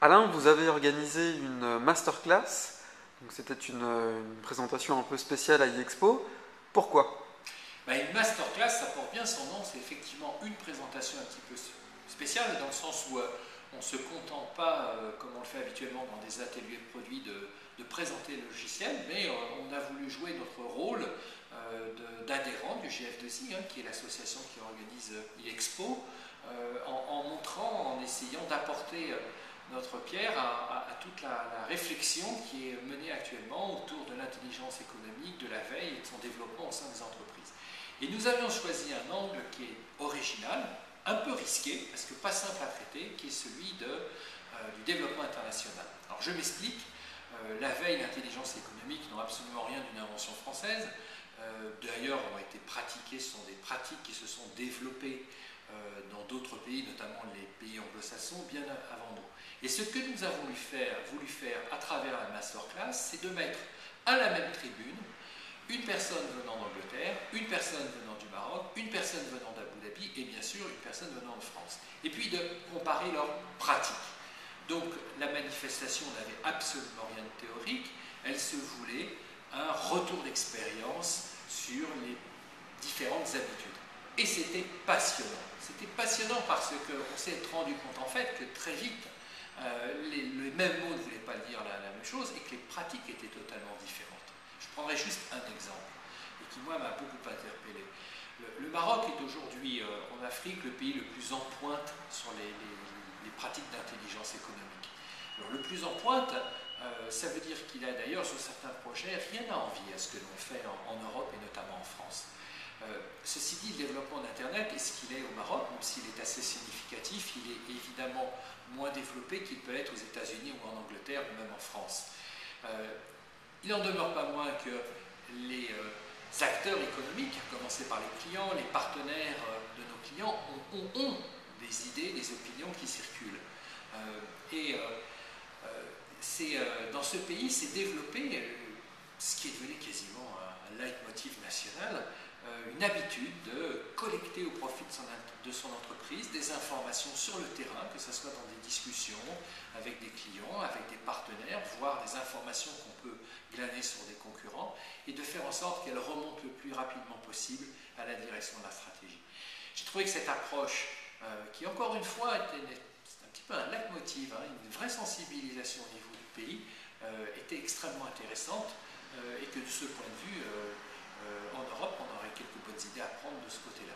Alain, vous avez organisé une masterclass, donc c'était une présentation un peu spéciale à iExpo. Pourquoi? Une masterclass, ça porte bien son nom, c'est effectivement une présentation un petit peu spéciale, dans le sens où on ne se contente pas, comme on le fait habituellement dans des ateliers de produits, de présenter le logiciel, mais on a voulu jouer notre rôle d'adhérent du GF2I, qui est l'association qui organise iExpo, en montrant, en essayant d'apporter notre pierre à toute la réflexion qui est menée actuellement autour de l'intelligence économique, de la veille et de son développement au sein des entreprises. Et nous avions choisi un angle qui est original, un peu risqué, parce que pas simple à traiter, qui est celui du développement international. Alors je m'explique, la veille et l'intelligence économique n'ont absolument rien d'une invention française. D'ailleurs, ont été pratiquées, ce sont des pratiques qui se sont développées dans d'autres pays, notamment les pays anglo-saxons, bien avant nous. Et ce que nous avons voulu faire à travers la masterclass, c'est de mettre à la même tribune une personne venant d'Angleterre, une personne venant du Maroc, une personne venant d'Abu Dhabi et bien sûr une personne venant de France. Et puis de comparer leurs pratiques. Donc la manifestation n'avait absolument rien de théorique, elle se voulait un retour d'expérience sur les différentes habitudes. Et c'était passionnant. C'était passionnant parce qu'on s'est rendu compte en fait que très vite, les mêmes mots ne voulaient pas dire la même chose et que les pratiques étaient totalement différentes. Je prendrai juste un exemple, et qui moi m'a beaucoup interpellé. Le Maroc est aujourd'hui en Afrique le pays le plus en pointe sur les pratiques d'intelligence économique. Alors le plus en pointe, ça veut dire qu'il a d'ailleurs sur certains projets rien à envier à ce que l'on fait en Europe et notamment en France. Ceci dit, le développement d'Internet est ce qu'il est au Maroc, même s'il est assez significatif, il est évidemment moins développé qu'il peut être aux États-Unis ou en Angleterre ou même en France. Il n'en demeure pas moins que les acteurs économiques, à commencer par les clients, les partenaires de nos clients, ont des idées, des opinions qui circulent. Dans ce pays s'est développé ce qui est devenu quasiment un leitmotiv national, une habitude de collecter au profit de son entreprise des informations sur le terrain, que ce soit dans des discussions avec des clients, avec des partenaires, voire des informations qu'on peut glaner sur des concurrents, et de faire en sorte qu'elles remontent le plus rapidement possible à la direction de la stratégie. J'ai trouvé que cette approche, qui encore une fois était un petit peu un leitmotiv, une vraie sensibilisation au niveau du pays, était extrêmement intéressante, et que de ce point de vue, en Europe, on aurait quelques bonnes idées à prendre de ce côté-là.